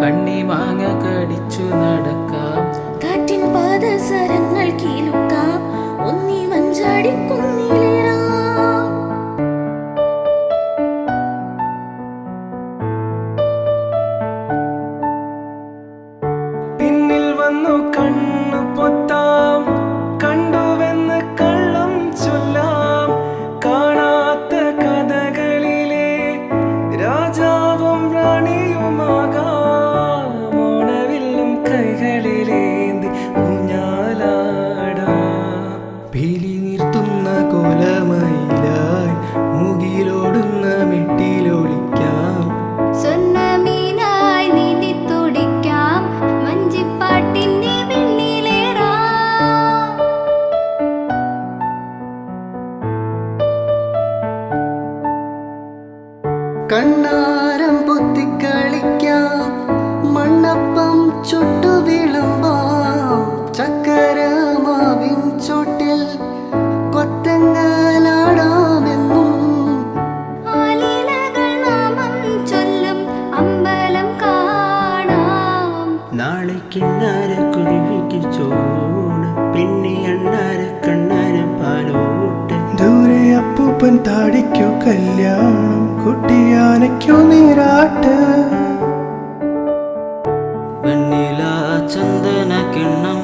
കണ്ണിമാങ്ങ കടിച്ചു നടക്കാം. കാറ്റിൻ പാദസരങ്ങൾ കീലുക്കാം, ഒന്നി മഞ്ചാടിക്കുന്നിലേറാം. പിന്നിൽ വന്നു കണ്ണു പൊത്താം, കണ്ടുവെന്ന് കള്ളം ചൊല്ലാം. കാണാത്ത കഥകളിലെ രാജാവും റാണിയുമാകാം. ഓണവില്ലും കൈകളിലേന്തി ഊഞ്ഞാലാടാം. പീലി നിർത്തുന്ന കോലമയിലായി മൂകിലോടുന്ന മെട്ടിലൊളിക്കാം. സ്വർണ്ണമീനായി നീന്തി തുടിക്കാം, വഞ്ചിപ്പാട്ടിന്റെ വെണ്ണിലേറാം. കണ്ണാരം പൊത്തിക്കളിക്കാം, മണ്ണപ്പം ചുട്ടു വിളമ്പാം. ചക്കരമാവിൻ ചോട്ടിൽ കൊത്തങ്ങലാടാമെന്നും. ആലിലകൾ നാമം ചൊല്ലും അമ്പലം കാണാം. നാളെ കിണ്ണാര കുരുവിക്ക് ചോട്, പിന്നെ അണ്ണാര കണ്ണാര പാലോട്ട്. ദൂരെ അപ്പൂപ്പൻ താടിക്കു കല്യാണം, കുട്ടിയാനയ്ക്കു നീരാട്ട്. വെണ്ണില ചന്ദന കിണ്ണം